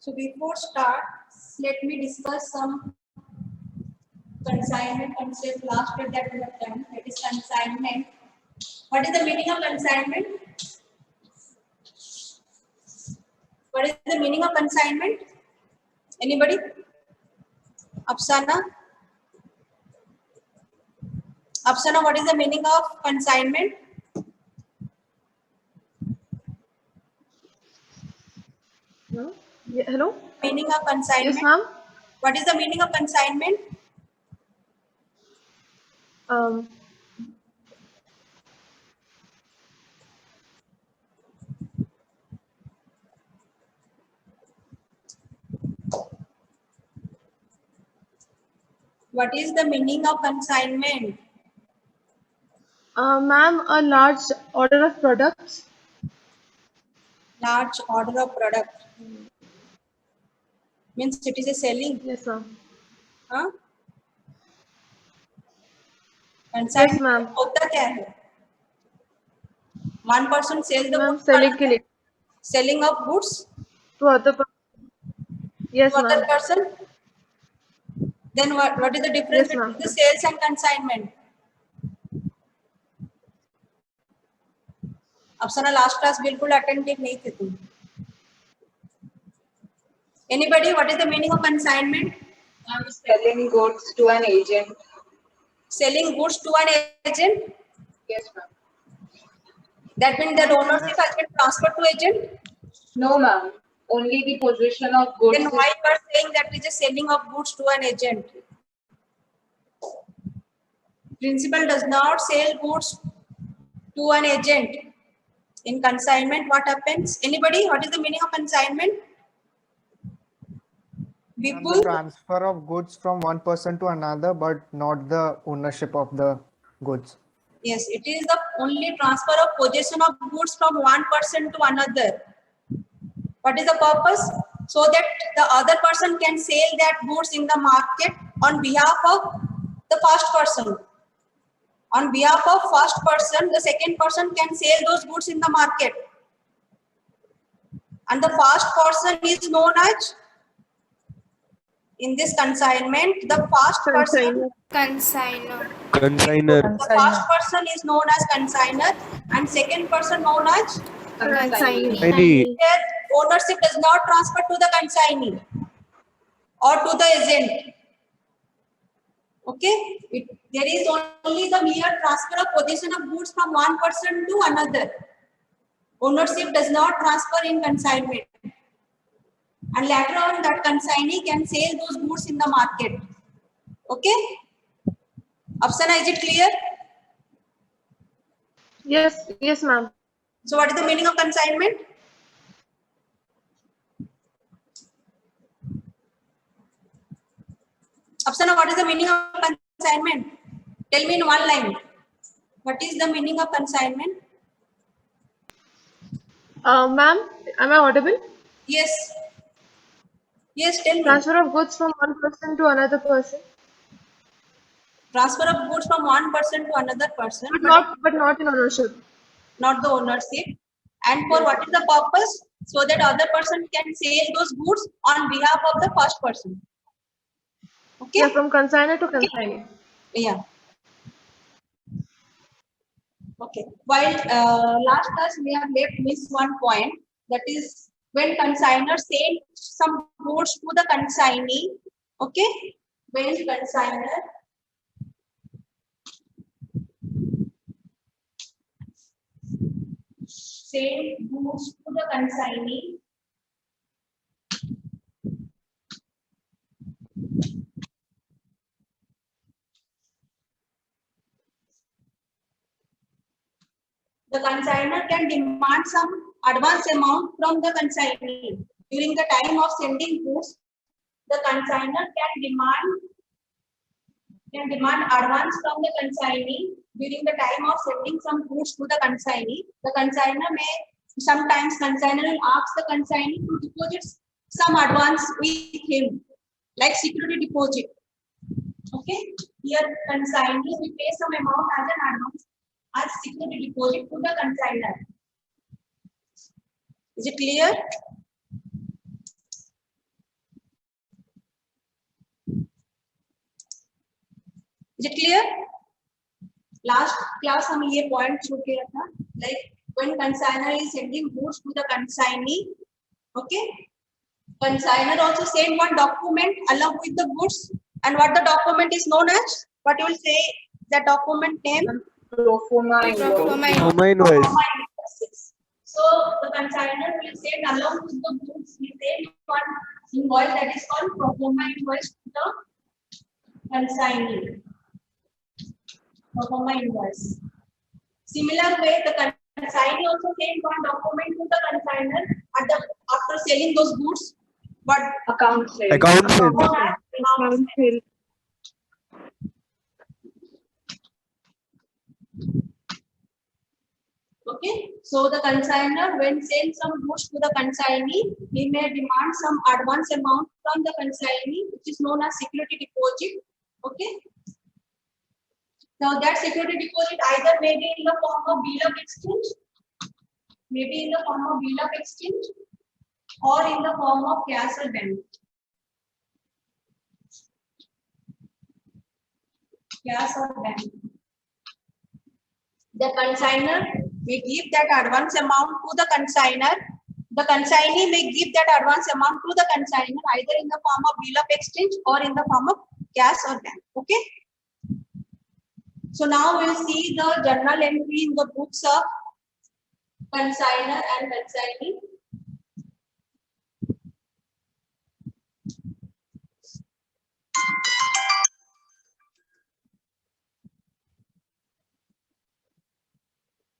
So before start, let me discuss some consignment concept last year that we have done. That is consignment. What is the meaning of consignment? What is the meaning of consignment? Anybody? Apsana? Apsana, what is the meaning of consignment? No? Yeah, hello? Meaning of consignment? Yes, ma'am. What is the meaning of consignment? Um, What is the meaning of consignment? ma'am, a large order of products. Large order of product. Means it is a selling. Yes, ma'am. हाँ? Yes, Consignment ma'am. होता क्या है? One person sells the Ma'am, goods for selling के लिए selling of goods to other person. Yes, to other ma'am. person. Then what is the difference Yes, between ma'am. the sales and consignment? अफसाना last class बिल्कुल attentive नहीं थे तुम. Anybody, what is the meaning of consignment? I'm selling goods to an agent. Selling goods to an agent. Yes, ma'am. That means that ownership has been transferred to agent. No, ma'am. Only the possession of goods. Then why you are saying that it is a selling of goods to an agent? Principal does not sell goods to an agent. In consignment, what happens? Anybody? What is the meaning of consignment? And People? the transfer of goods from one person to another, but not the ownership of the goods. Yes, it is the only transfer of possession of goods from one person to another. What is the purpose? So that the other person can sell that goods in the market on behalf of the first person. On behalf of first person, the second person can sell those goods in the market. And the first person is known as, in this consignment, the first person, Consigner. the first person is known as consigner and second person known as, Consignee. their ownership does not transfer to the consignee or to the agent. Okay, there is only the mere transfer of possession of goods from one person to another. Ownership does not transfer in consignment. And later on, that consignee can sell those goods in the market. Okay? Apsana, is it clear? Yes, ma'am. So, what is the meaning of consignment? Apsana, what is the meaning of consignment? Tell me in one line. What is the meaning of consignment? Ma'am, am I audible? Yes. Yes, tell me. Transfer of goods from one person to another person, Transfer of goods from one person to another person, but not in ownership. not the ownership. And for what is the purpose? So that other person can sell those goods on behalf of the first person. Okay? Yeah, from consigner to consignee. Yeah. Okay. While last class we have missed one point, that is when consignor sell some goods to the consignee. Okay. When consignor sell goods to the consignee, the consignor can demand some advance amount from the consignee. During the time of sending goods, the consignor can demand advance from the consignee during the time of sending some goods to the consignee. The consignor may sometimes consignor will ask the consignee to deposit some advance with him, like security deposit. Okay, here consignee will pay some amount as an advance as security deposit to the consignor. Is it clear? Is it clear? Last class हम ये point छोड़ के रखा, like when consignor is sending goods to the consignee, okay? Consignor also send one document along with the goods, and what the document is known as? What you will say? The document name? Pro forma invoice. Proforma Invoices. So the consignor will send along with the goods, he send one invoice that is called pro forma invoice to the consignee. Pro forma invoice. Similar way, the consignee also send one document to the consignor after selling those goods, but Account sale. Account sale. account sale. Okay, so the consignor, when send some goods to the consignee, he may demand some advance amount from the consignee, which is known as security deposit. Okay, now that security deposit either may be in the form of bill of exchange, maybe in the form of bill of exchange, or in the form of cash or bank. Cash or bank. The consignor may give that advance amount to the consignor. The consignee may give that advance amount to the consignor either in the form of bill of exchange or in the form of cash or bank. Okay. So now we'll see the journal entry in the books of consignor and consignee.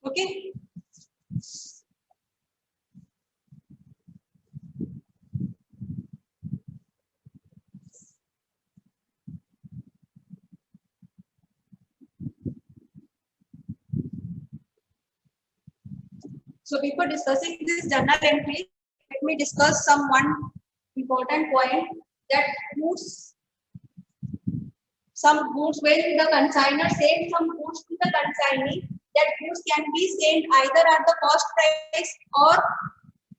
Okay. So before discussing this journal entry, let me discuss some one important point that goods, some goods when the consignor sends some goods to the consignee, that goods can be sent either at the cost price or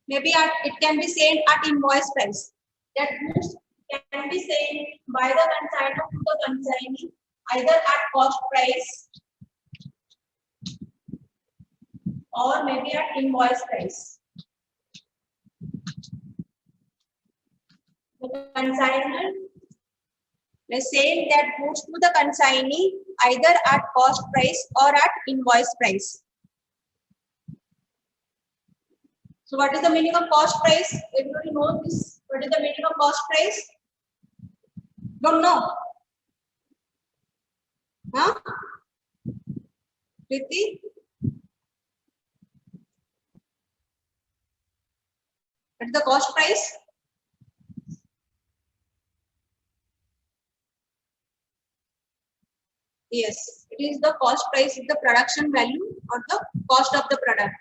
maybe it can be sent at invoice price. That goods can be sent by the consignor to the consignee either at cost price or maybe at invoice price. The consignor may send that goods to the consignee either at cost price or at invoice price. So what is the meaning of cost price? Everybody knows this. What is the meaning of cost price? Don't know? Huh? Priti? What is the cost price? Yes, it is the cost price, is the production value or the cost of the product.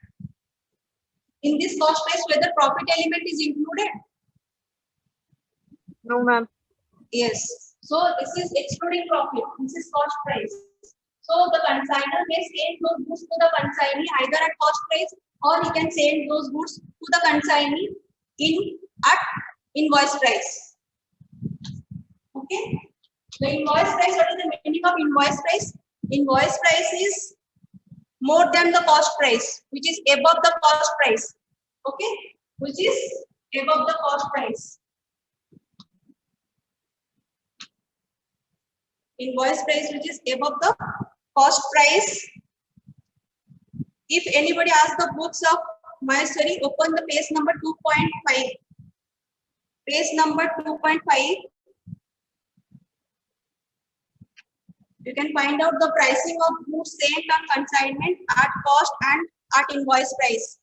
In this cost price, whether profit element is included? No, ma'am. Yes. So this is excluding profit. This is cost price. So the consignor may send those goods to the consignee either at cost price or he can send those goods to the consignee at invoice price. Okay. The invoice price, what is the meaning of invoice price? Invoice price is more than the cost price, which is above the cost price. Okay, which is above the cost price. Invoice price which is above the cost price. If anybody asks the books of Maheshwari, open the page number 2.5. Page number 2.5. You can find out the pricing of goods sent on consignment at cost and at invoice price.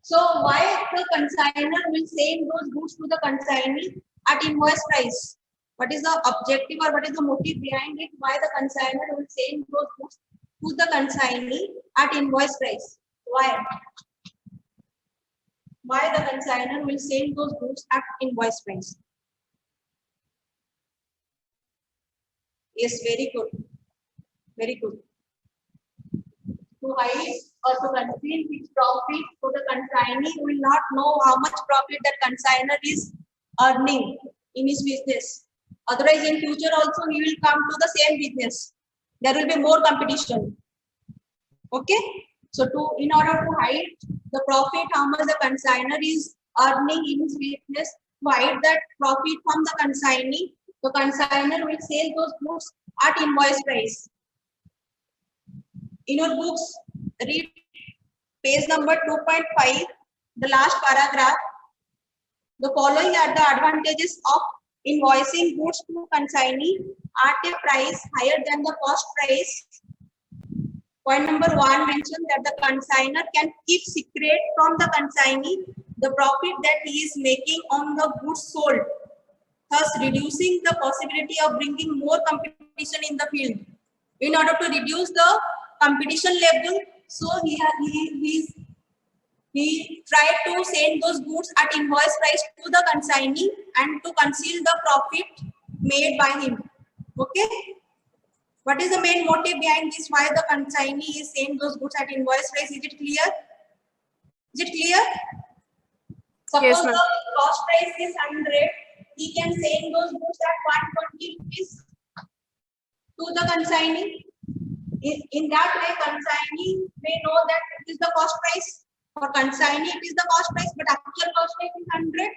So why the consignor will send those goods to the consignee at invoice price? What is the objective or what is the motive behind it? Why the consignor will send those goods to the consignee at invoice price? Why? Why the consignor will send those goods at invoice price? Yes, very good. Very good. To hide or to conceal his profit, so the consignee will not know how much profit that consignor is earning in his business. Otherwise, in future also we will come to the same business. There will be more competition. Okay. So in order to hide the profit, how much the consignor is earning in his business, to hide that profit from the consignee, the consignor will sell those goods at invoice price. In your books, read page number 2.5, the last paragraph. The following are the advantages of invoicing goods to consignee at a price higher than the cost price. Point number 1 mentioned that the consignor can keep secret from the consignee the profit that he is making on the goods sold, thus reducing the possibility of bringing more competition in the field. In order to reduce the competition level, so he tried to send those goods at invoice price to the consignee and to conceal the profit made by him. Okay. What is the main motive behind this? Why the consignee is saying those goods at invoice price? Is it clear? Is it clear? Suppose Yes, ma'am. the cost price is 100, he can sell those goods at 120 rupees to the consignee. In that way, consignee may know that it is the cost price. For consignee, it is the cost price, but actual cost price is 100.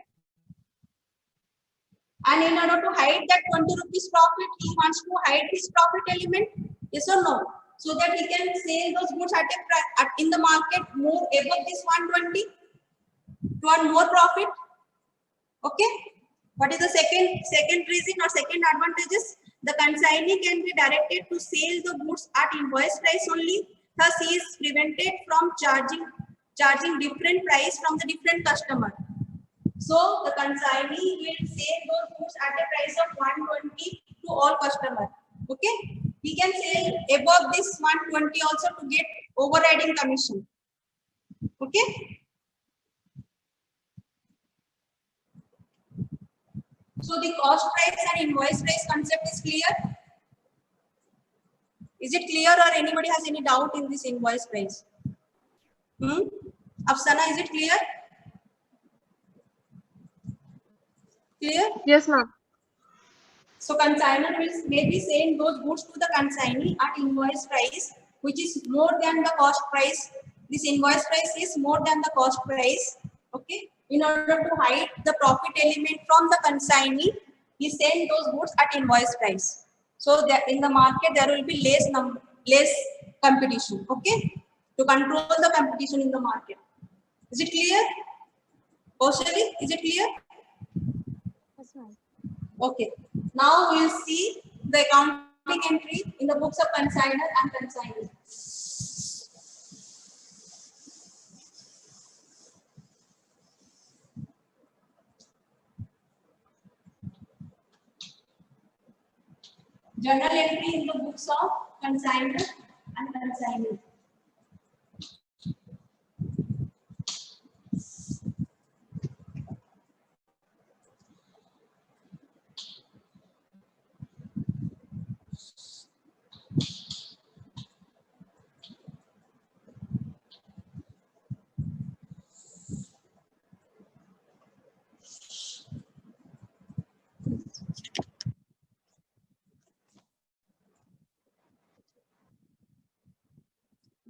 And in order to hide that 20 rupees profit, he wants to hide his profit element. Yes or no? So that he can sell those goods at a price in the market more above this 120 to earn more profit. Okay. What is the second reason or second advantages? The consignee can be directed to sell the goods at invoice price only. Thus, he is prevented from charging different price from the different customer. So the consignee will sell those goods at a price of 120 to all customers. Okay. He can sell above this 120 also to get overriding commission. Okay. So the cost price and invoice price concept is clear. Is it clear, or anybody has any doubt in this invoice price? Afsana, is it clear? Clear? Yes, ma'am. So consignor will maybe send those goods to the consignee at invoice price, which is more than the cost price. This invoice price is more than the cost price. Okay. In order to hide the profit element from the consignee, he send those goods at invoice price. So that in the market there will be less competition. Okay. To control the competition in the market. Is it clear? Kaushali, is it clear? Okay. Now we will see the accounting entry in the books of consignor and consignee. Journal entry in the books of consignor and consignee.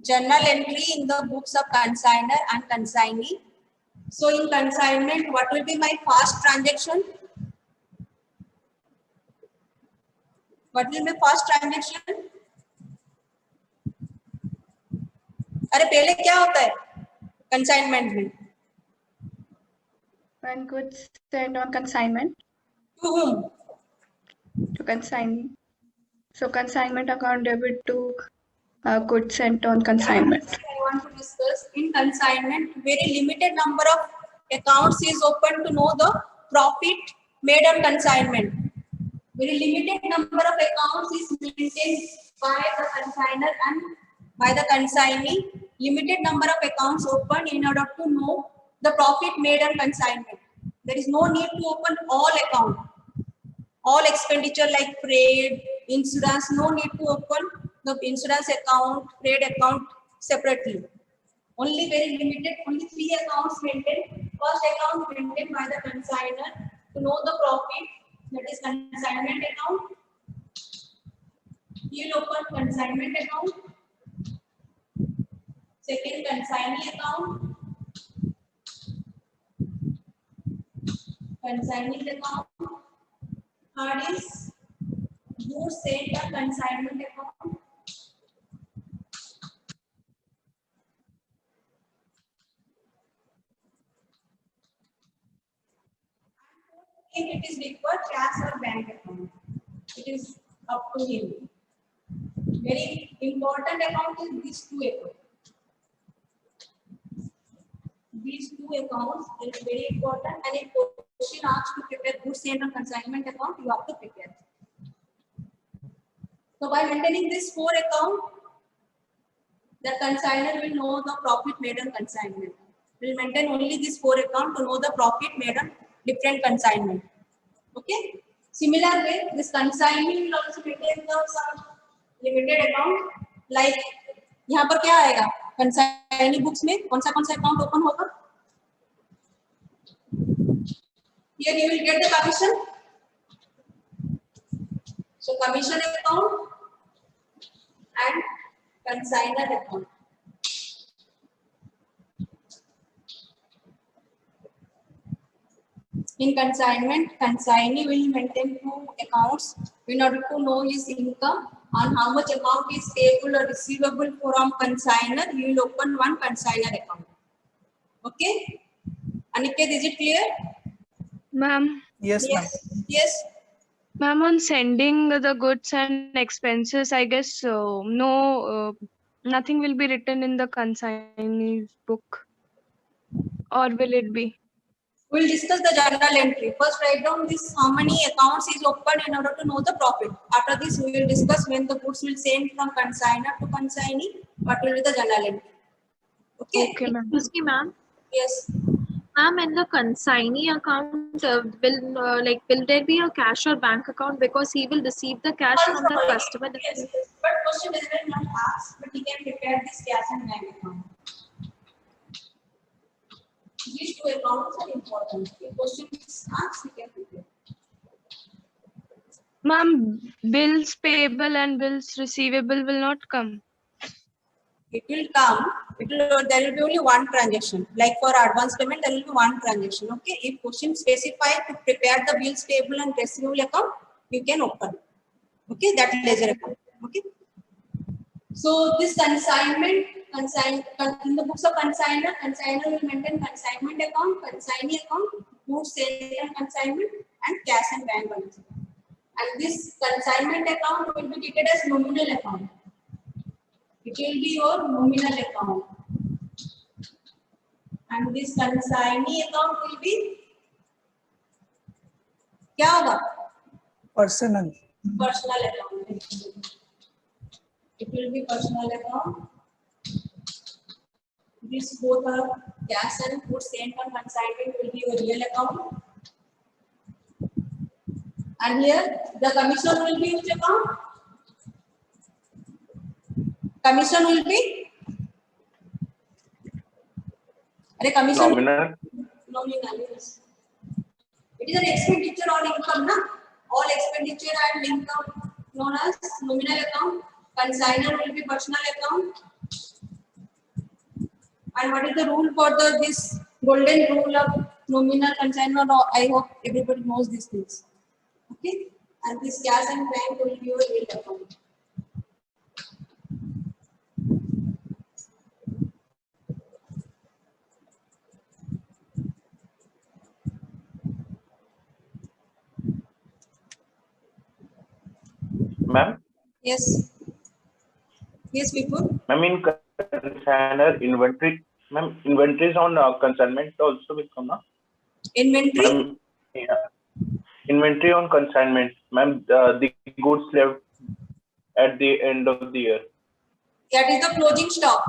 Journal entry in the books of consignor and consignee. So in consignment, what will be my first transaction? What will be first transaction? अरे पहले क्या होता है consignment में? When goods sent on consignment To whom? to consignee. So consignment account debit to goods sent on consignment. I want to discuss in consignment, very limited number of accounts is open to know the profit made on consignment. Very limited number of accounts is maintained by the consignor and by the consignee. Limited number of accounts open in order to know the profit made on consignment. There is no need to open all account. All expenditure like freight, insurance, no need to open the insurance account, freight account separately. Only very limited, only 3 accounts maintained. First account maintained by the consignor to know the profit that is consignment account. You will open consignment account. Second, consignee account. Consignee account. Third is goods sent or consignment account. If it is required, cash or bank account. It is up to him. Very important account is these two accounts. These two accounts is very important, and if question asks to prepare goods sent or consignment account, you have to prepare. So by maintaining this four account, the consignor will know the profit made on consignment. Will maintain only this four account to know the profit made on different consignment. Okay. Similar way, this consignee will also maintain the some limited account. Like यहाँ पर क्या आएगा? Consignee books में कौन सा account open होगा? Here you will get the commission. So commission account and consignor account. In consignment, consignee will maintain two accounts in order to know his income on how much amount is payable or receivable from consignor. He will open one consignor account. Okay, Aniket, is it clear? Ma'am, Yes, ma'am. Yes. ma'am, on sending the goods and expenses, I guess nothing will be written in the consignee's book, or will it be? We'll discuss the journal entry. First, write down this how many accounts is open in order to know the profit. After this, we will discuss when the goods will send from consignor to consignee. What will be the journal entry? Okay. Okay, ma'am. Excuse me, ma'am. Yes. Ma'am, in the consignee account, will there be a cash or bank account, because he will receive the cash from the customer? Yes. But question is not asked, but he can prepare this cash and bank account. These two accounts are important. If question is asked, he can prepare. Ma'am, bills payable and bills receivable will not come. It will come. There will be only one transaction. Like for advance payment, there will be one transaction. Okay. If question specified to prepare the bills payable and receivable account, you can open. Okay, that ledger account. Okay. So this consignment, in the books of consignor will maintain consignment account, consignee account, goods sale and consignment, and cash and bank balance. And this consignment account will be treated as nominal account. It will be your nominal account. And this consignee account will be क्या होगा? Personal. Personal account. It will be personal account. These both are cash and goods sent on consignment will be your real account. And here the commission will be which account? Commission will be commission Nominal. Nominal, yes. It is an expenditure on income, na? All expenditure and income known as nominal account. Consignor will be personal account. And what is the rule for this golden rule of nominal consignor? I hope everybody knows these things. Okay, and this cash and bank will be your real account. Ma'am? Yes. Yes, people. Ma'am, in consignor inventory, ma'am, inventories on consignment also will come, na? Inventory. Ma'am, yeah. Inventory on consignment, ma'am, the goods left at the end of the year. That is the closing stock.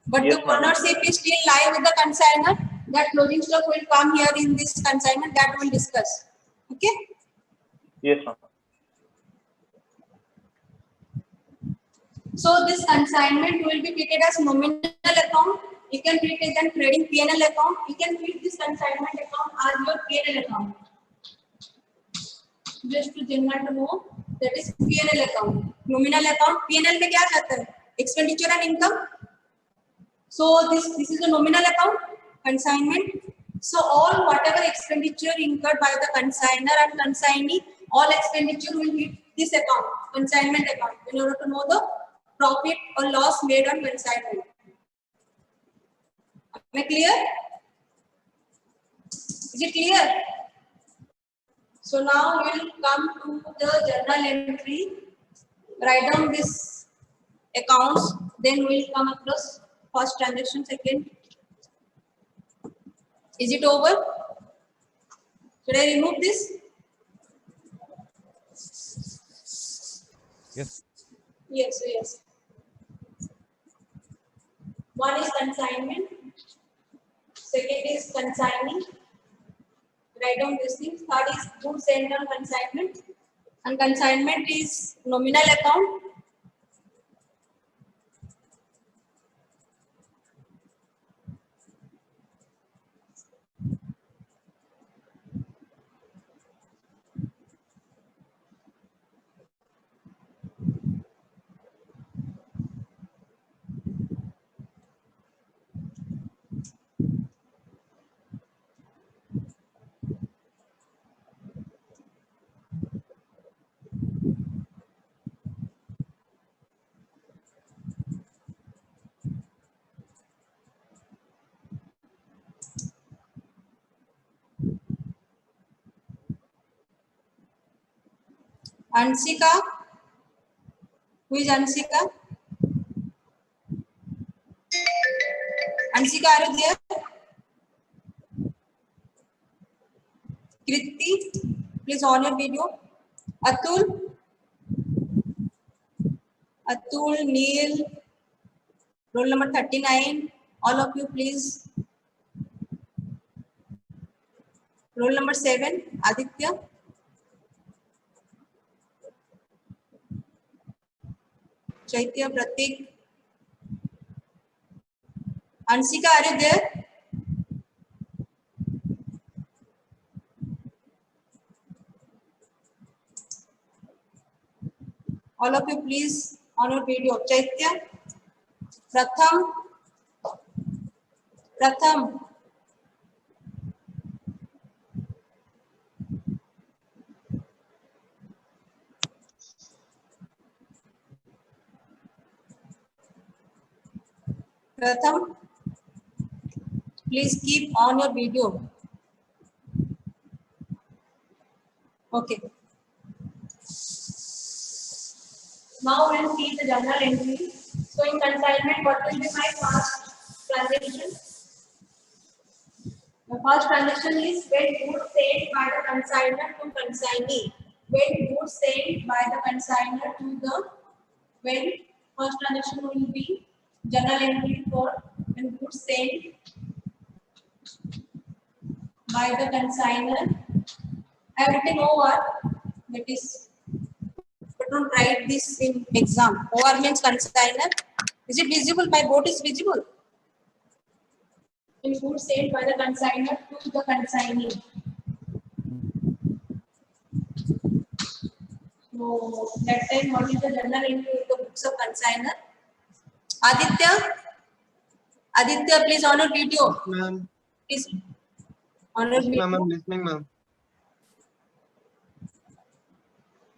But Yes, the ownership is still live with the consignor. That closing stock will come here in this consignment that we will discuss. Okay. Yes, ma'am. So this consignment will be treated as nominal account. You can treat it as trading P&L account. You can treat this consignment account as your P&L account. just to general to know, that is P&L account. Nominal account, P&L में क्या जाता है? Expenditure and income. So this is a nominal account, consignment. So all whatever expenditure incurred by the consignor and consignee, all expenditure will hit this account, consignment account, in order to know the profit or loss made on consignment. Am I clear? Is it clear? So now we will come to the journal entry. Write down this accounts. Then we will come across first transaction, second. Is it over? Should I remove this? Yes. Yes, yes. One is consignment. Second is consignee. Write down these things. Third is goods sent on consignment. And consignment is nominal account. Ansika. Who is Ansika? Ansika, are you there? Kriti, please on your video. Atul. Atul, Neil, roll number 39. All of you, please. Roll number 7, Aditya. Chaitya, Pratik. Ansika, are you there? All of you, please, on your video. Chaitya, Pratham, Pratham. Pratham, please keep on your video. Okay. Now we'll see the journal entry. So in consignment, what will be my first transaction? The first transaction is when goods sent by the consignor to consignee. When goods sent by the consignor to the, when first transaction will be journal entry for when goods sent by the consignor. I have written over, that is, but don't write this in exam. Over means consignor. Is it visible? My board is visible. When goods sent by the consignor to the consignee. So that time, what is the journal entry in the books of consignor? Aditya, Aditya, please on your video. Ma'am. Please on your video. Ma'am, I'm listening, ma'am.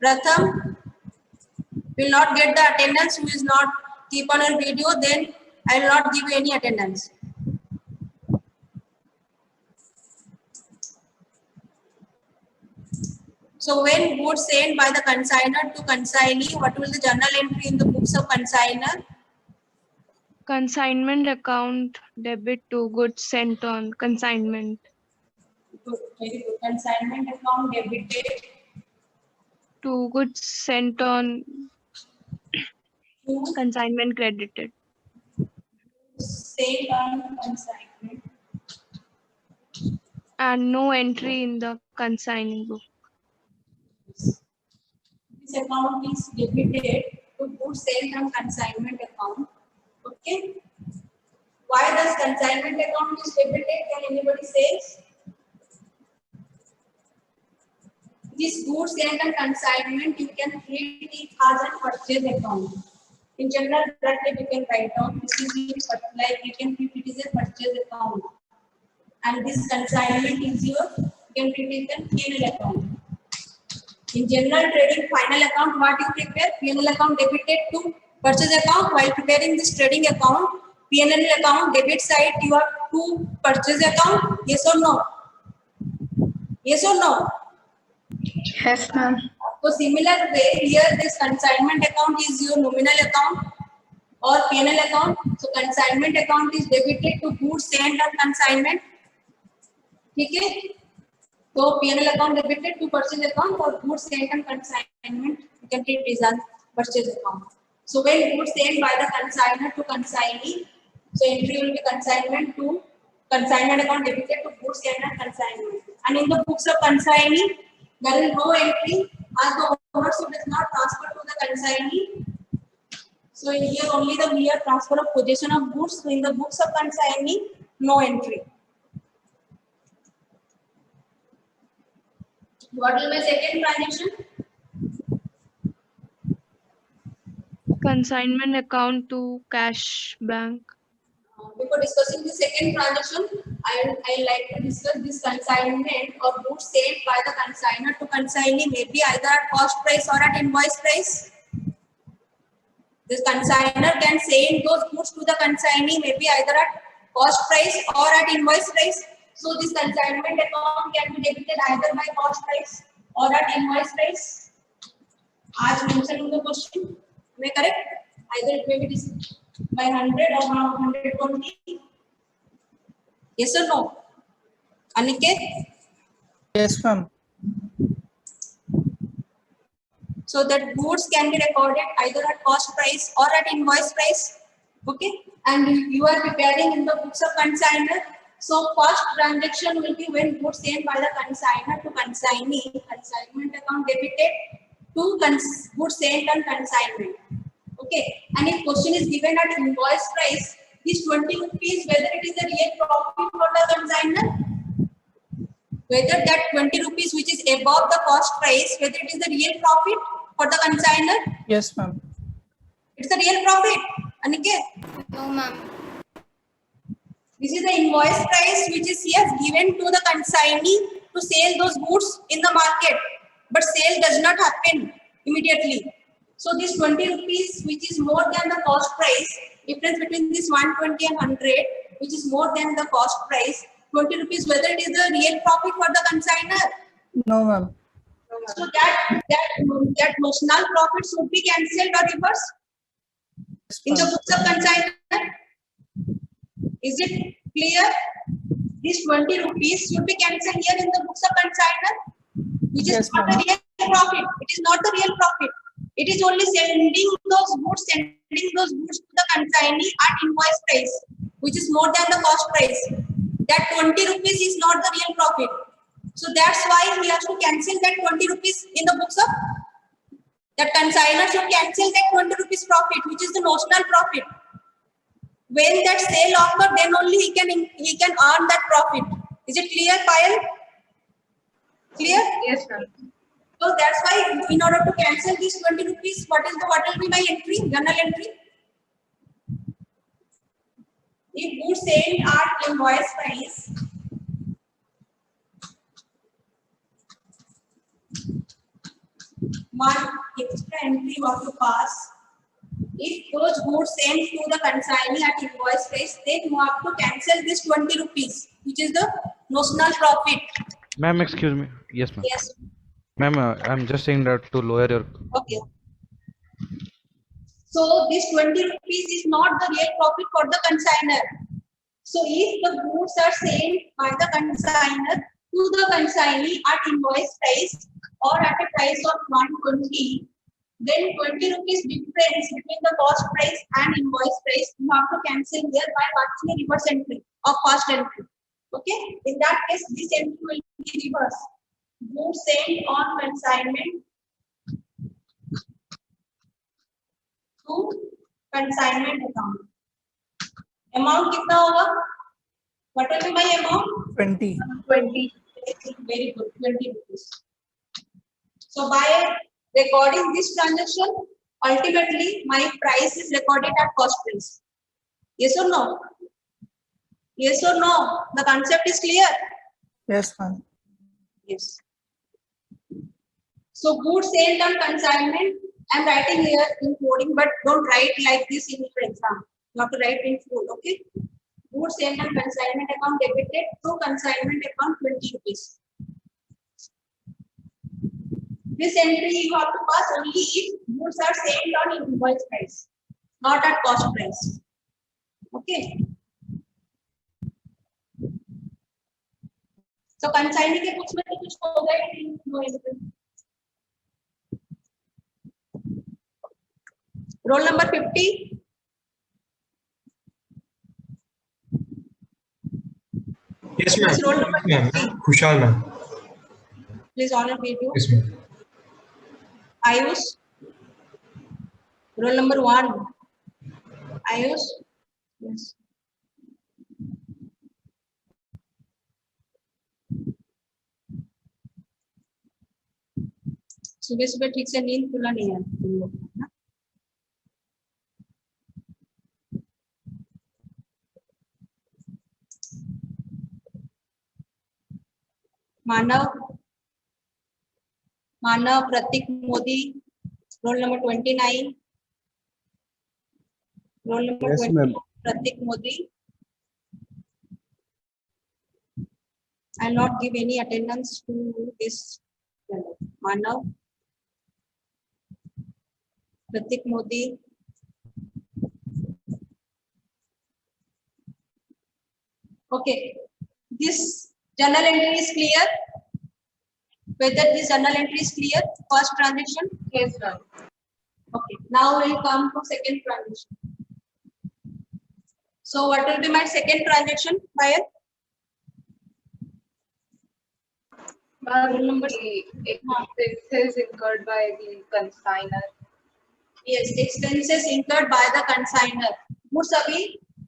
Pratham will not get the attendance who is not keep on your video, then I will not give you any attendance. So when goods sent by the consignor to consignee, what will the journal entry in the books of consignor? Consignment account debit to goods sent on consignment. Good, very good. Consignment account debited To goods sent on to consignment credited. sent on consignment. And no entry in the consigning book. This account is debited to goods sent on consignment account. Okay. Why does consignment account is debited? Can anybody say? this goods sent and consignment, you can treat it as a purchase account. In general, that you can write down. This is like you can treat it as a purchase account, and this consignment is your, you can treat it as a P&L account. In general trading final account, what you prepare? P&L account debited to purchase account. While preparing this trading account, P&L account debit side, you have to purchase account. Yes or no? Yes or no? Yes, ma'am. So similar way, here this consignment account is your nominal account or P&L account. So consignment account is debited to goods sent on consignment. Okay? So P&L account debited to purchase account or goods sent on consignment, you can treat it as purchase account. So when goods sent by the consignor to consignee, so entry will be consignment to consignment account debited to goods sent on consignment. And in the books of consignee, there is no entry as the ownership is not transferred to the consignee. So in here only the mere transfer of possession of goods. So in the books of consignee, no entry. What will be second transaction? Consignment account to cash bank. Before discussing the second transaction, I like to discuss this consignment or goods sent by the consignor to consignee may be either at cost price or at invoice price. This consignor can send those goods to the consignee may be either at cost price or at invoice price. So this consignment account can be debited either by cost price or at invoice price. As mentioned in the question, am I correct? Either it may be by 100 or 120. Yes or no? Aniket? Yes, ma'am. So that goods can be recorded either at cost price or at invoice price. Okay. And you are preparing in the books of consignor. So first transaction will be when goods sent by the consignor to consignee, consignment account debited to goods sent on consignment. Okay. And if question is given at invoice price, this 20 rupees, whether it is a real profit for the consignor, whether that 20 rupees which is above the cost price, whether it is the real profit for the consignor. Yes, ma'am. It's a real profit. Aniket? No, ma'am. This is the invoice price which is here given to the consignee to sell those goods in the market. But sale does not happen immediately. So this 20 rupees which is more than the cost price, difference between this 120 and 100 which is more than the cost price, 20 rupees whether it is the real profit for the consignor. No, ma'am. So that notional profit should be cancelled or reversed in the books of consignor. Is it clear? This 20 rupees should be cancelled here in the books of consignor, which is not the real profit. It is not the real profit. It is only sending those goods to the consignee at invoice price, which is more than the cost price. That 20 rupees is not the real profit. So that's why he has to cancel that 20 rupees in the books of that consignor should cancel that 20 rupees profit, which is the notional profit. When that sale occurs, then only he can earn that profit. Is it clear, Payal? Clear? Yes, ma'am. So that's why in order to cancel this 20 rupees, what will be my entry? Journal entry. If goods sent at invoice price, one extra entry you have to pass. If those goods sent to the consignee at invoice price, then you have to cancel this 20 rupees, which is the notional profit. Ma'am, excuse me. Yes, ma'am. Yes. Ma'am, I'm just saying that to lower your. Okay. So this 20 rupees is not the real profit for the consignor. So if the goods are sent by the consignor to the consignee at invoice price or at a price of 120, then 20 rupees difference between the cost price and invoice price you have to cancel here by marking a reverse entry of first entry. Okay. In that case, this entry will be reverse. Goods sent on consignment to consignment account. Amount कितना होगा? What will be my amount? 20. 20. Very good. 20 rupees. So by recording this transaction, ultimately my price is recorded at cost price. Yes or no? Yes or no? The concept is clear? Yes, ma'am. Yes. So goods sent on consignment, I'm writing here in coding, but don't write like this in your exam. You have to write in full, okay? Goods sent on consignment account debited to consignment account 20 rupees. This entry you have to pass only if goods are sent on invoice price, not at cost price. Okay. So consignee के कुछ में तो कुछ होगा ही नहीं. Roll number 50. Yes, Please roll ma'am. number Ma'am. 50. Kushal, ma'am. Please honor video. Yes, ma'am. Ayush. Roll number 1. Ayush. Yes. सुबह सुबह ठीक से नींद खुला नहीं है तुम लोग ना. Manav Pratik Modi. Roll number 29. Roll number 20. Pratik Modi. I'll not give any attendance to this. Manav. Pratik Modi. Okay. This journal entry is clear. Whether this journal entry is clear, first transaction? Yes, ma'am. Okay. Now we'll come to second transaction. So what will be my second transaction, Payal? Ma'am, the expenses incurred by the consignor. Yes, expenses incurred by the consignor. Goods अभी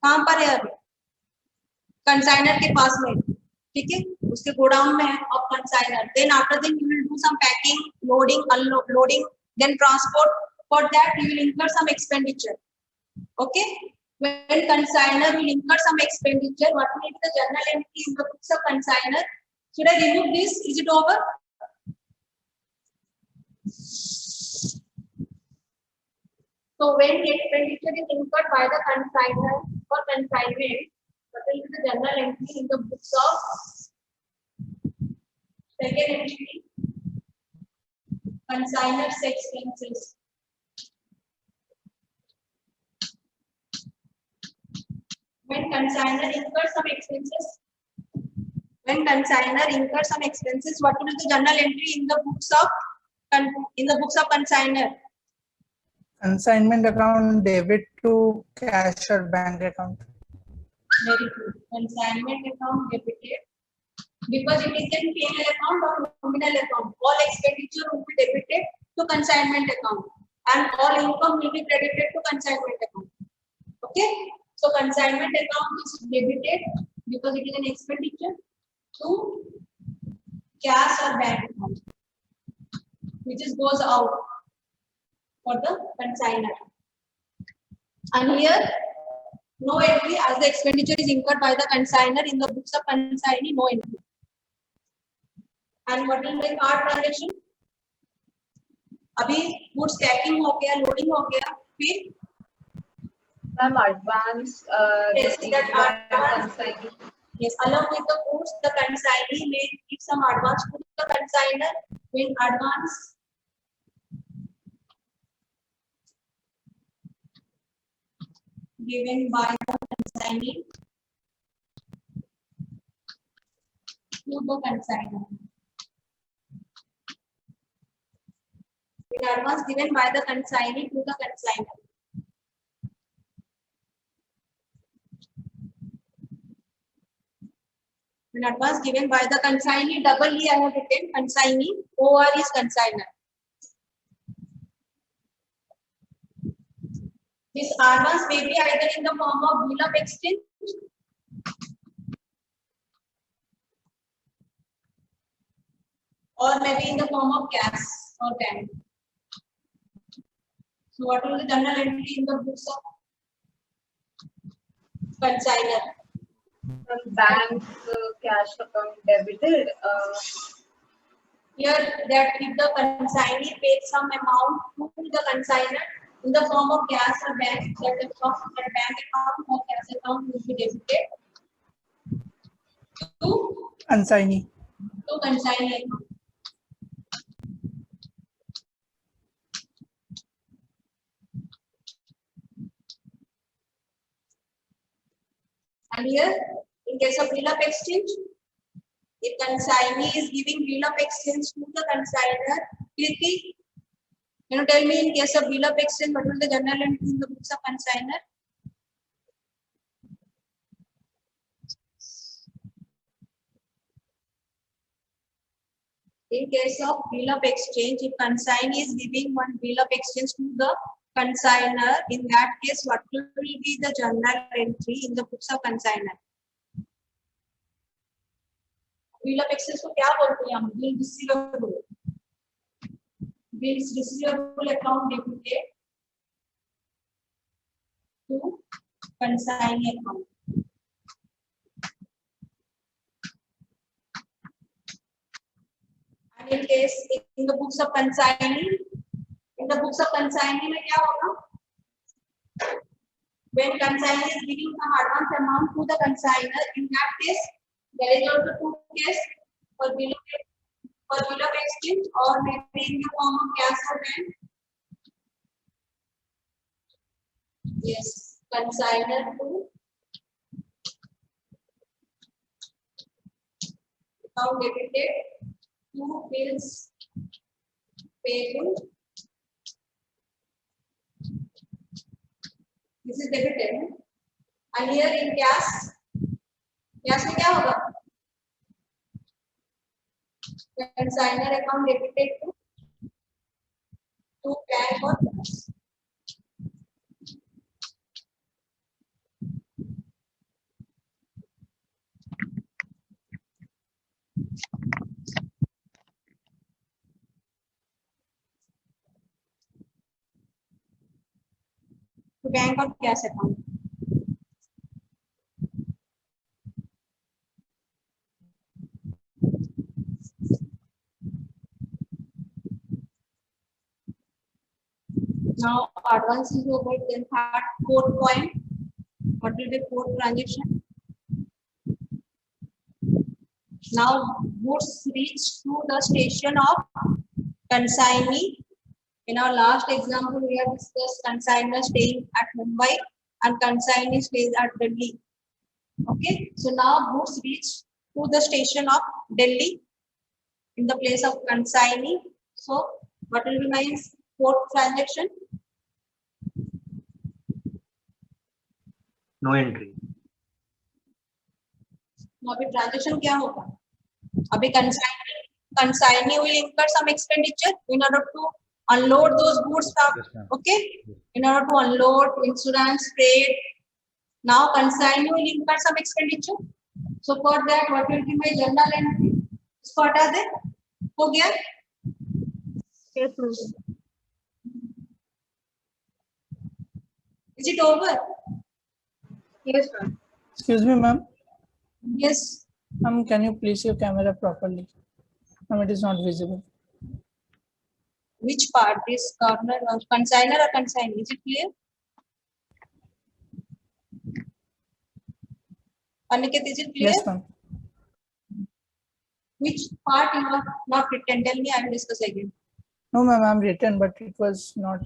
कहाँ पर है अभी? Consignor के पास में, ठीक है? उसके गोडाउन में है of consignor. Then after that you will do some packing, loading, unloading, then transport. For that you will incur some expenditure. Okay? When consignor will incur some expenditure, what will be the journal entry in the books of consignor? Should I remove this? Is it over? So when the expenditure is incurred by the consignor or consignment, what will be the journal entry in the books of second entry? Consignor's expenses. When consignor incurs some expenses, what will be the journal entry in the books of consignor? Consignment account debit to cash or bank account. Very good. Consignment account debited because it is in P&L account or nominal account. All expenditure will be debited to consignment account and all income will be credited to consignment account. Okay. So consignment account is debited because it is an expenditure to cash or bank account, which is goes out for the consignor. And here, no entry as the expenditure is incurred by the consignor in the books of consignee, no entry. And what will be card transaction? अभी goods packing हो गया, loading हो गया, फिर Ma'am, advance. Yes, that advance. consignee. Yes, along with the goods, the consignee may give some advance to the consignor. When advance given by the consignee to the consignor. When advance given by the consignee to the consignor. When advance given by the consignee, double E I have written consignee, OR is consignor. This advance may be either in the form of bill of exchange or maybe in the form of cash. or bank. So what will the journal entry in the books of consignor? From bank cash account debited. Here that if the consignee paid some amount to the consignor in the form of cash or bank, that the from that bank account or cash account will be debited to Consignee. consignee account. And here, in case of bill of exchange, if consignee is giving bill of exchange to the consignor, Kirti, can you tell me in case of bill of exchange, what will the journal entry in the books of consignor? In case of bill of exchange, if consignee is giving one bill of exchange to the consignor, in that case, what will be the journal entry in the books of consignor? Bill of exchange को क्या बोलते हैं हम? Bill receivable. Bills receivable account debited to consignee account. And in case in the books of consignee, में क्या होगा? When consignee is giving some advance amount to the consignor, in that case, there is also two cases for bill of exchange or maybe in the form of cash or bank. Yes, consignor to account debited to bills payable. This is debited. And here in cash में क्या होगा? Consignor account debited to bank or cash. To bank or cash account. Now advance is over, then fourth point. What will be fourth transaction? Now goods reach to the station of consignee. In our last example, we have discussed consignor staying at Mumbai and consignee stays at Delhi. Okay, so now goods reach to the station of Delhi in the place of consignee. So what will be my fourth transaction? No entry. now अभी transaction क्या होगा? अभी consignee will incur some expenditure in order to unload those goods from, Yes, ma'am. okay, in order to unload, insurance, freight. Now consignee will incur some expenditure. So for that, what will be my journal entry? इसको हटा दे, हो गया? Yes, ma'am. Is it over? Yes, ma'am. Excuse me, ma'am. Yes. Ma'am, can you place your camera properly? Ma'am, it is not visible. Which part? This corner or consignor or consignee? Is it clear? Aniket, is it clear? Yes, ma'am. Which part you have not written? Tell me, I will discuss again. No, ma'am, I'm written, but it was not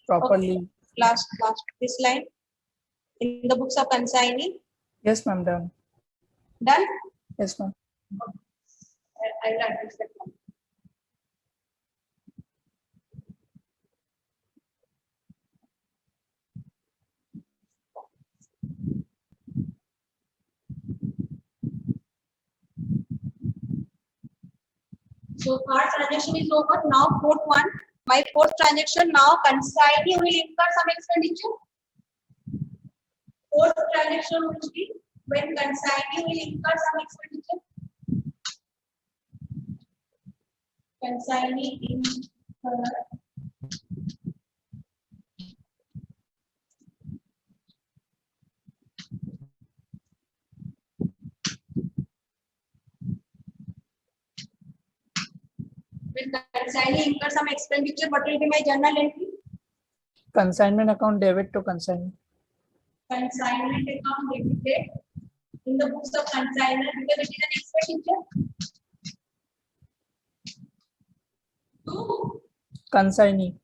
properly. Last, this line in the books of consignee. Yes, ma'am, done. Done? Yes, ma'am. I will address that one. So third transaction is over. Now fourth one. My fourth transaction, now consignee will incur some expenditure. Fourth transaction will be when consignee will incur some expenditure. Consignee When consignee incur some expenditure, what will be my journal entry? Consignment account debit to consignment. Consignment account debited in the books of consignor because it is an expenditure. To Consignee.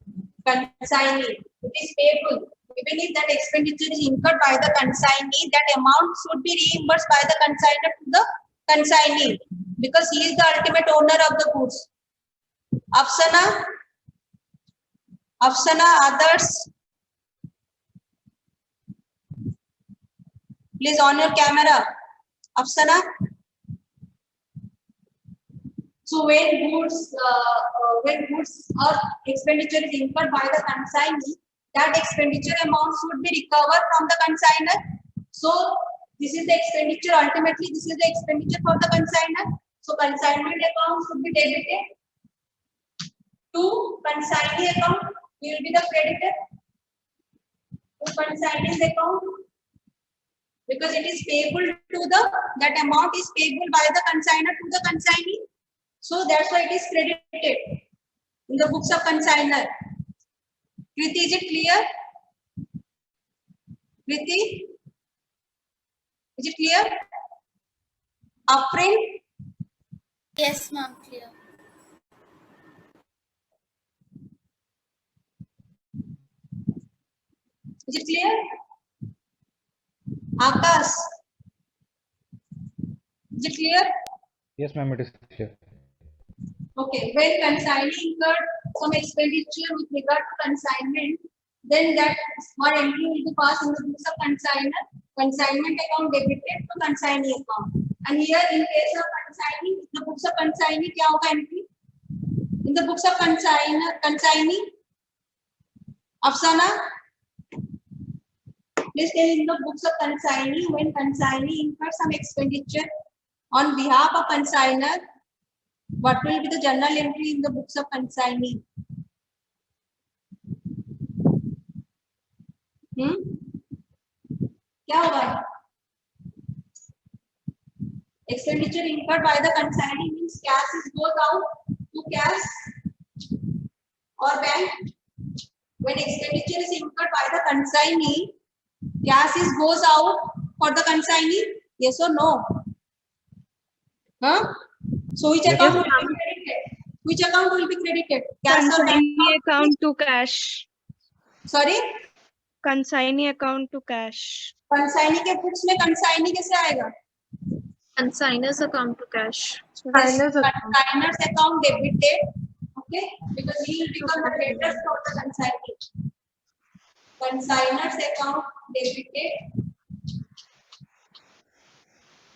consignee, it is payable. Even if that expenditure is incurred by the consignee, that amount should be reimbursed by the consignor to the consignee because he is the ultimate owner of the goods. Afsana, others, please on your camera. Afsana. So when goods or expenditure is incurred by the consignee, that expenditure amount should be recovered from the consignor. So this is the expenditure. Ultimately, this is the expenditure for the consignor. So consignment account should be debited to consignee account. Will be the creditor to consignee's account because it is payable to the that amount is payable by the consignor to the consignee. So that's why it is credited in the books of consignor. Kriti, is it clear? Kriti, is it clear? Afrin, Yes, ma'am, clear. is it clear? Akash, is it clear? Yes, ma'am, it is clear. Okay, when consignee incurred some expenditure with regard to consignment, then that small entry will be passed in the books of consignor, consignment account debited to consignee account. And here in case of consignee, in the books of consignee, क्या होगा entry? In the books of consignee, Afsana, please tell in the books of consignee when consignee incurs some expenditure on behalf of consignor, what will be the journal entry in the books of consignee? क्या होगा? Expenditure incurred by the consignee means cash is goes out to cash or bank. When expenditure is incurred by the consignee, cash is goes out for the consignee. Yes or no? Huh? So which account will be credited? Which account will be credited? Cash or bank? Consignee account to cash. Sorry? Consignee account to cash. Consignee के books में consignee कैसे आएगा? Consignor's account to cash. Consignor's account debited, okay, because he will become the debtor for the consignee. Consignor's account debited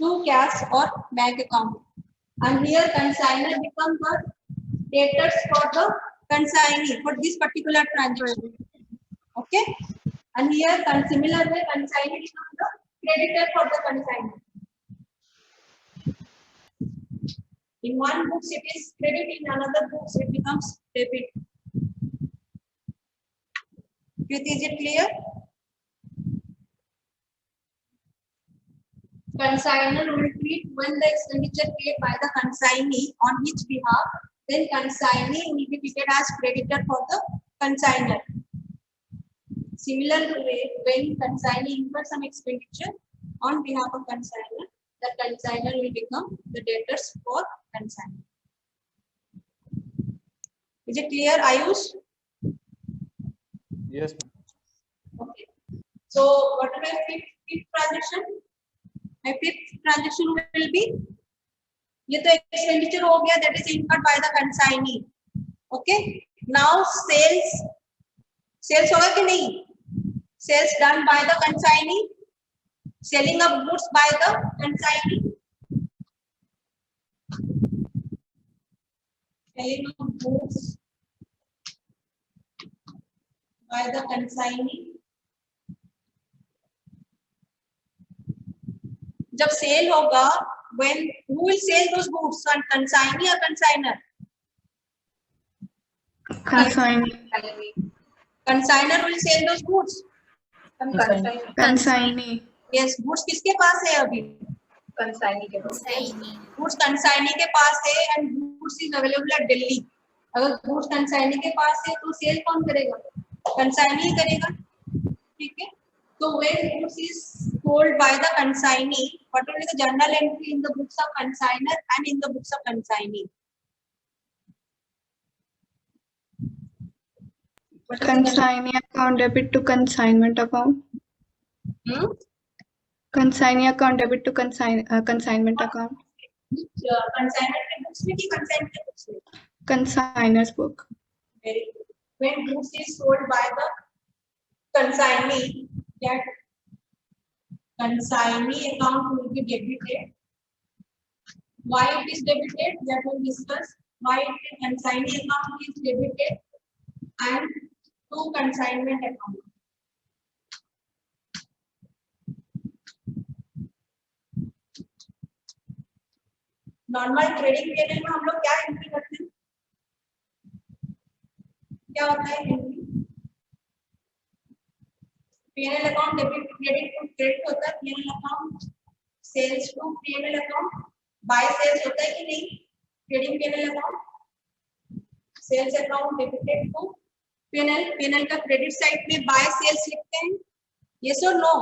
to cash or bank account, and here consignor becomes the debtors for the consignee for this particular transaction. Okay, and here similar way consignee becomes the creditor for the consignee. In one books it is credit, in another books it becomes debit. Is it clear? Consignor will treat when the expenditure paid by the consignee on his behalf, then consignee will be treated as creditor for the consignor. Similar way, when consignee incurs some expenditure on behalf of consignor, the consignor will become the debtors for consignor. Is it clear, Ayush? Yes. Okay. So what will my fifth transaction? My fifth transaction will be, ये तो expenditure हो गया, that is incurred by the consignee. Okay. Now sales होगा कि नहीं? Sales done by the consignee. Selling of goods by the consignee. Selling of goods by the consignee. जब cell होगा, when who will sell those goods, consignee or consignor? Consignee. Consigner will sell those goods. Consignee. Yes, goods किसके पास है अभी? Consignee के पास. Consignee. goods consignee के पास है and goods is available at Delhi. अगर goods consignee के पास है तो सेल कौन करेगा? Consignee करेगा. ठीक है. So when goods is sold by the consignee, what will be the journal entry in the books of consignor and in the books of consignee? Consignee account debit to consignment account. Consignee account debit to consignment account. Consignment के books में कि consignment के books में? Consignor's book. Very good. When goods is sold by the consignee, that consignee account will be debited. Why it is debited? That will discuss. Why the consignee account is debited and to consignment account. Normal trading PNL में हम लोग क्या entry करते हैं? क्या होता है entry? PNL account debit credit to credit होता है. PNL account sales to PNL account by sales होता है कि नहीं? Trading PNL account sales account debited to PNL. PNL का क्रेडिट साइड में बाय सेल्स लिखते हैं. यस और no?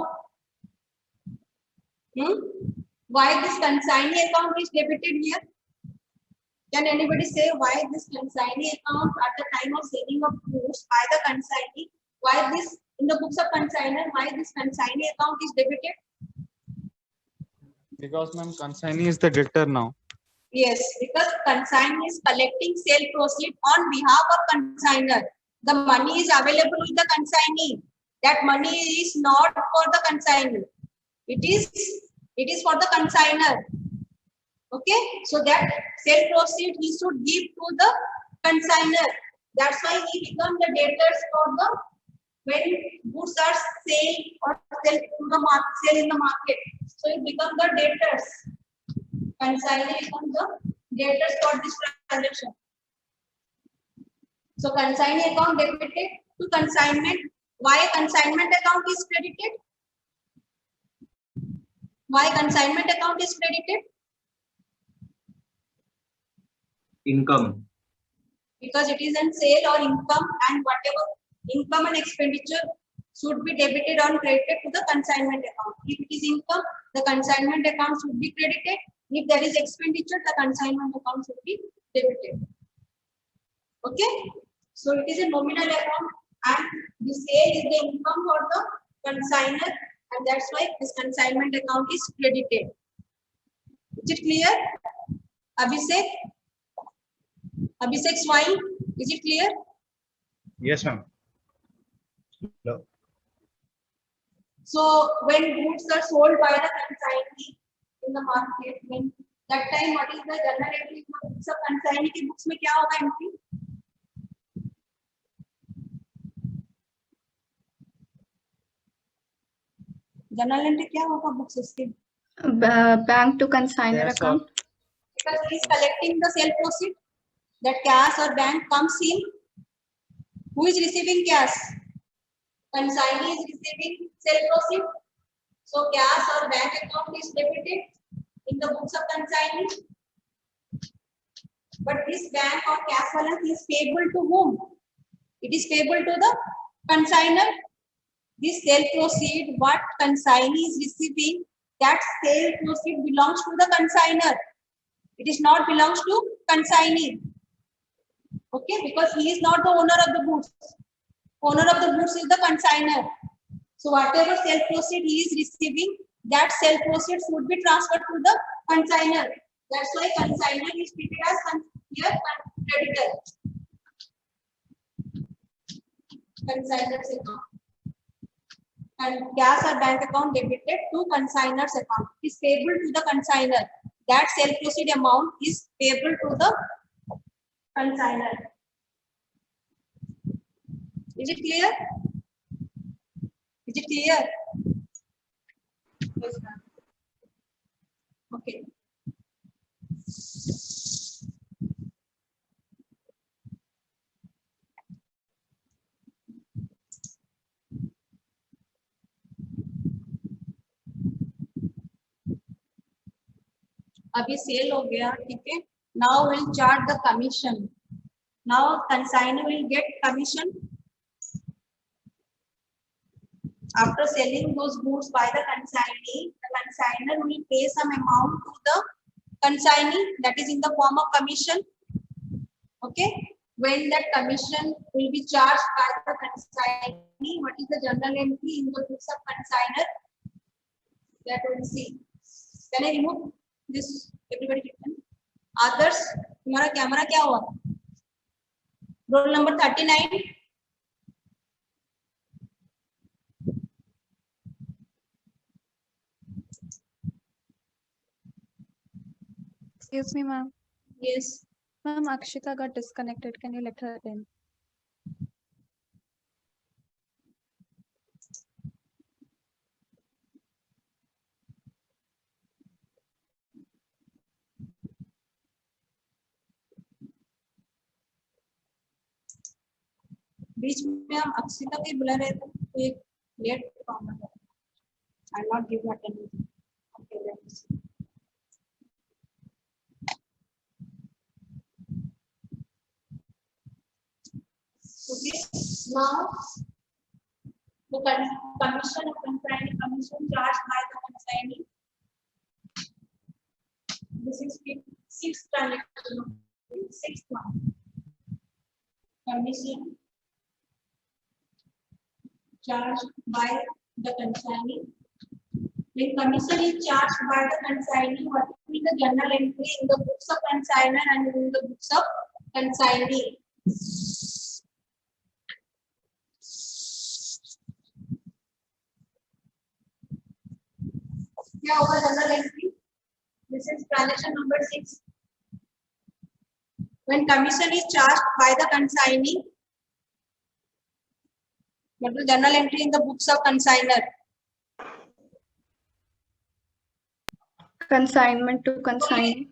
Why this consignee account is debited here? Can anybody say why this consignee account at the time of selling of goods by the consignee? Why this in the books of consignor? Why this consignee account is debited? Because ma'am, consignee is the debtor now. Yes, because consignee is collecting sale proceed on behalf of consignor. The money is available with the consignee. That money is not for the consignor. It is for the consignor. Okay, so that sale proceed he should give to the consignor. That's why he become the debtors for the when goods are sale or sell to the market, sell in the market. So he become the debtors. Consignor become the debtors for this transaction. So consignee account debited to consignment. Why consignment account is credited? Why consignment account is credited? Income. Because it is in sale or income, and whatever income and expenditure should be debited or credited to the consignment account. If it is income, the consignment account should be credited. If there is expenditure, the consignment account should be debited. Okay, so it is a nominal account, and the sale is the income for the consignor. And that's why this consignment account is credited. Is it clear? Abhishek? Abhishek Swai, is it clear? Yes, ma'am. No. So when goods are sold by the consignee in the market, when that time what is the journal entry in the books of consignee के books में क्या होगा entry? Journal entry क्या होगा books इसके? Bank to consignor account. Because he is collecting the sale proceed. That cash or bank comes in. Who is receiving cash? Consignee is receiving sale proceed. So cash or bank account is debited in the books of consignee. But this bank or cash balance is payable to whom? It is payable to the consignor. This sale proceed what consignee is receiving, that sale proceed belongs to the consignor. It is not belongs to consignee. Okay, because he is not the owner of the goods. Owner of the goods is the consignor. So whatever sale proceed he is receiving, that sale proceed should be transferred to the consignor. That's why consignor is treated as here creditor. Consignor's account. And cash or bank account debited to consignor's account is payable to the consignor. That sale proceed amount is payable to the consignor. Is it clear? Is it clear? Yes, ma'am. Okay. अभी cell हो गया, ठीक है. Now we'll charge the commission. Now consignor will get commission after selling those goods by the consignee. The consignor will pay some amount to the consignee, that is in the form of commission. Okay. When that commission will be charged by the consignee, what is the journal entry in the books of consignor? That we'll see. Can I remove this? Everybody can. Others, तुम्हारा camera क्या हुआ? Roll number 39. Excuse me, ma'am. Yes. Ma'am, Akshita got disconnected. Can you let her in? बीच में हम अक्षिता को बुला रहे थे तो एक लेट फॉर्म है. I not give attendance. Okay, let's see. Okay, now the commission of consignee commission charged by the consignee. This is sixth transaction. Sixth one. Commission charged by the consignee. When commission is charged by the consignee, what will be the journal entry in the books of consignor and in the books of consignee? क्या होगा journal entry? This is transaction number 6. When commission is charged by the consignee, what will journal entry in the books of consignor? Consignment to consignee.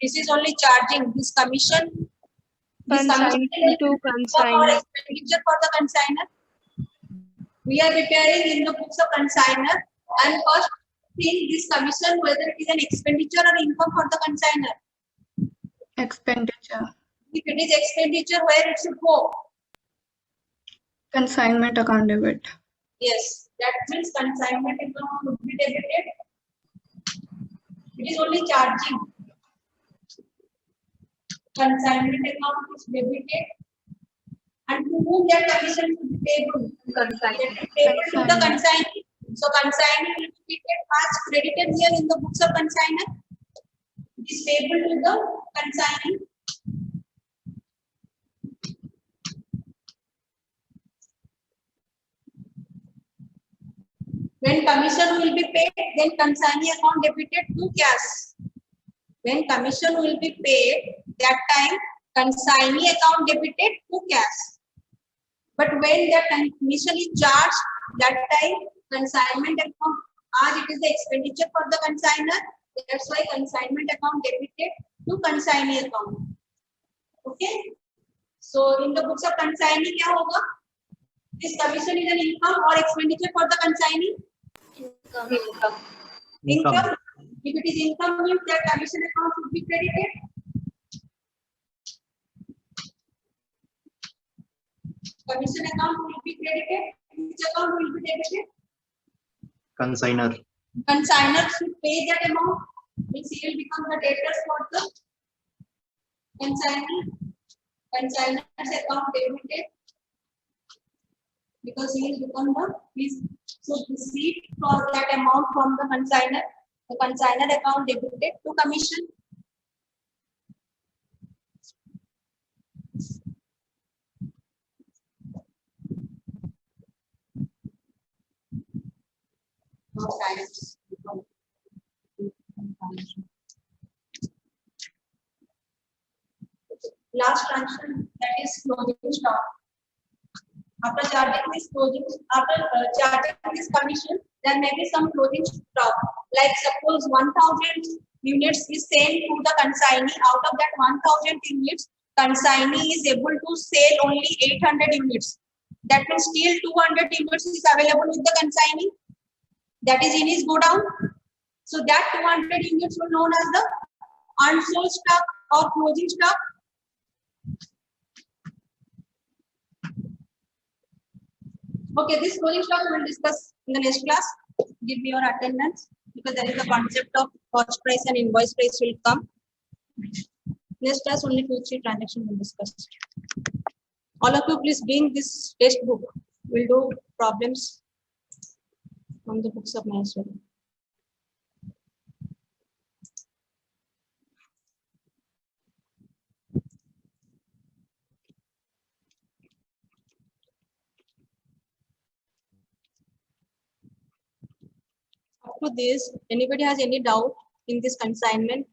This is only charging. This commission. Consignment to consignor. Expenditure for the consignor. We are preparing in the books of consignor, and first thing, this commission, whether it is an expenditure or income for the consignor. Expenditure. If it is expenditure, where it should go? Consignment account debit. Yes, that means consignment account should be debited. It is only charging. Consignment account is debited. And to whom that commission should be payable? Payable to the consignee. So consignee will be treated as credited here in the books of consignor. It is payable to the consignee. When commission will be paid, then consignee account debited to cash. When commission will be paid, that time consignee account debited to cash. But when the commission is charged, that time consignment account, as it is the expenditure for the consignor, that's why consignment account debited to consignee account. Okay. So in the books of consignee, क्या होगा? This commission is an income or expenditure for the consignee. Income. If it is income, means that commission account should be credited. Commission account will be credited. Which account will be debited? Consignor. Consignor should pay that amount. Means he will become the debtors for the consignee. Consignor's account debited because he will become the receipt for that amount from the consignor. The consignor account debited to commission. Last transaction, that is closing stock. After charging this commission, there may be some closing stock. Like suppose 1,000 units is sent to the consignee. Out of that 1,000 units, consignee is able to sell only 800 units. That means still 200 units is available with the consignee. That is in his godown. So that 200 units were known as the unsold stock or closing stock? Okay, this closing stock we will discuss in the next class. Give me your attendance because there is a concept of cost price and invoice price will come. Next class only 2-3 transactions will discuss. All of you please bring this textbook. We'll do problems from the books of Maheshwari. Up to this, anybody has any doubt in this consignment?